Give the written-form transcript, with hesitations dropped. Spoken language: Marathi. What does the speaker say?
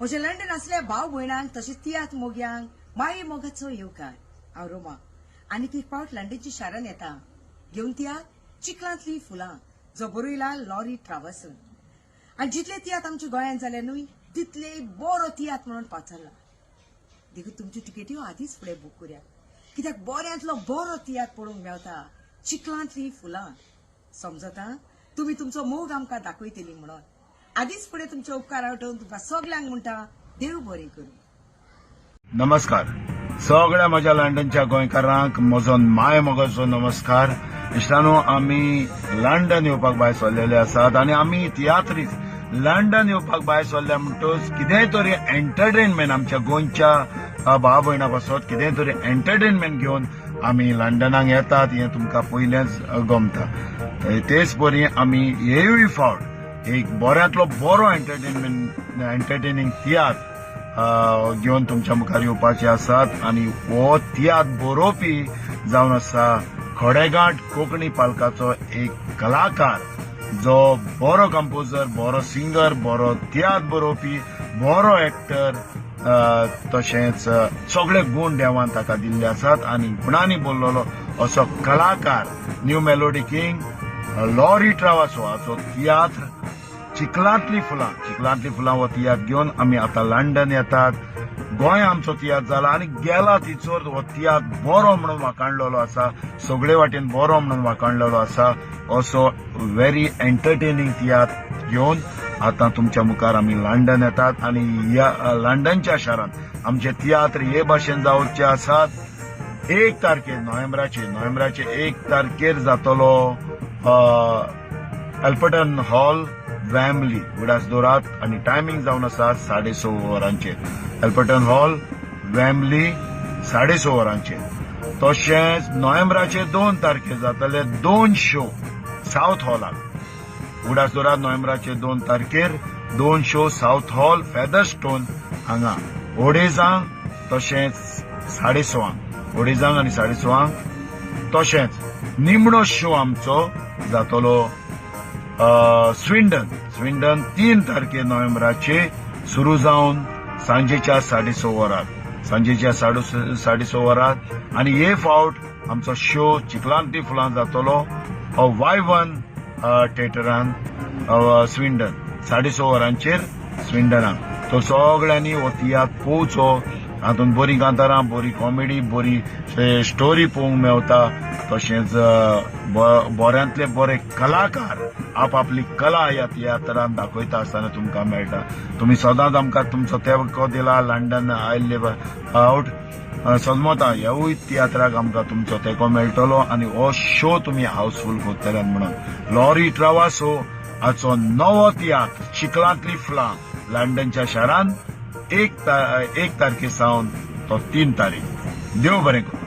म्हज्या लंडन असल्या भाव भयणांक तशेंच तियात्र मोग्यांक माये मोगाचो येवकार हांव रोमा आनीक एक फावट लंडनच्या शारान येता घेवन तियात्र चिखलांतली फुलां जो बरयला लॉरी ट्रावर्सन आनी जितले तियात्र आमच्या गोंयांत जाले न्हय तितले बरो तियात्र म्हणून पाचारला देखून तुमच्यो तिकेट्यो आदींच फुडें बूक करुयात कित्याक बऱ्यांतलो बरो तियात्र पळोवंक मेवता चिखलांतली फुलां समजता तुमी तुमचो मोग आमकां दाखयतली म्हणून आदींच फुडें तुमचे उपकार आवटोवन तुमकां सगल्यांक म्हणटा देव बरें करूं। नमस्कार सगळ्या म्हज्या लंडनच्या गोंयकारांक म्हजो माय मोगाचो नमस्कार। इश्टानो आमी लंडन येवपाक भायर सरलेले आसात आनी आमी तियात्रीक लंडन येवपाक भायर सरल्या म्हणटच कितेंय तरी एंटरटेनमेंट आमच्या गोंयच्या भाव भयणां पासत कितेंय तरी एंटरटेनमेंट घेवन आमी लंडनाक येतात हें तुमकां पयलेंच गमता। तेच परी आमी हेवूय फावट एक बऱ्यांतलो बरो एंटरटेनिंग तियात्र घेवन तुमच्या मुखार येवपाचे आसात आनी हो तियात्र बरोवपी जावन आसा खडेगांठ कोंकणी पालकाचो एक कलाकार जो बरो कंपोजर बरो सिंगर बरो तियात्र बरोवपी बरो एक्टर तशेंच सगळे गुण देवान ताका दिल्ले आसात आनी गुणांनी बोललेलो असो कलाकार न्यू मेलोडी किंग लॉरी ट्रावर्सो हाचो तियात्र चिखलांतली फुलां हो तियात्र घेवन आमी आतां लंडन येतात। गोंय आमचो तियात्र जाला आनी गेला थंयसर हो तियात्र बरो म्हणून वाखाणलेलो आसा सगळे वाटेन बरो म्हणून वाखाणलेलो आसा असो व्हेरी एंटरटेनिंग तियात्र घेवन आतां तुमच्या मुखार आमी लंडन येतात आनी ह्या लंडनच्या शारान आमचे तियात्र हे भाशेन जावचे आसात 1 तारखेर नोव्हेंबराचे 1 तारखेर जातलो एल्फर्टन हॉल वॅम्बली उडासदोरात आनी टायमींग जावन आसा 6:30 वरांचेर एल्फर्टन हॉल वॅम्बली 6:30 वरांचेर। तशेंच नोव्हेंबराचे 2 तारखेर जातले 2 शो साउथ हॉलाक उडासदोरात नोव्हेंबराचे 2 तारखेर 2 शो साउथ हॉल फेदरस्टोन हांगा ओडेजांक तशेंच 6:30 ओडेजांक आनी 6:30 तशेंच निमणो शो आमचो जातलो स्विंडन 3 तारखेर नोव्हेंबराचे सुरू जावन सांजेच्या 6:30 वरार आनी हे फावट आमचो शो चिखलांतली फुलां जातलो Y1 थिएटरान स्विंडन 6:30 वरांचेर स्विंडनाक। तो सगळ्यांनी हो तियात्र पळोवचो हातूंत बरी कांतारां बरी कॉमेडी बरी स्टोरी पळोवंक मेवता तशेंच बऱ्यांतले बरे कलाकार आपली कला ह्या तियात्रान दाखयता आसतना तुमकां मेळटा। तुमी सदांच आमकां तुमचो तेंको दिला लंडन आयिल्ले फावट सदमता ह्यावूय तियात्राक आमकां तुमचो तेंको मेळटलो आनी हो शो तुमी हाऊसफुल करतले म्हणून लॉरी ट्रावर्सो हाचो नवो तियात्र चिखलांतली फुलां लंडनच्या शारान 1 तारखे सावन तो 3 तारीख। देव बरें करूं।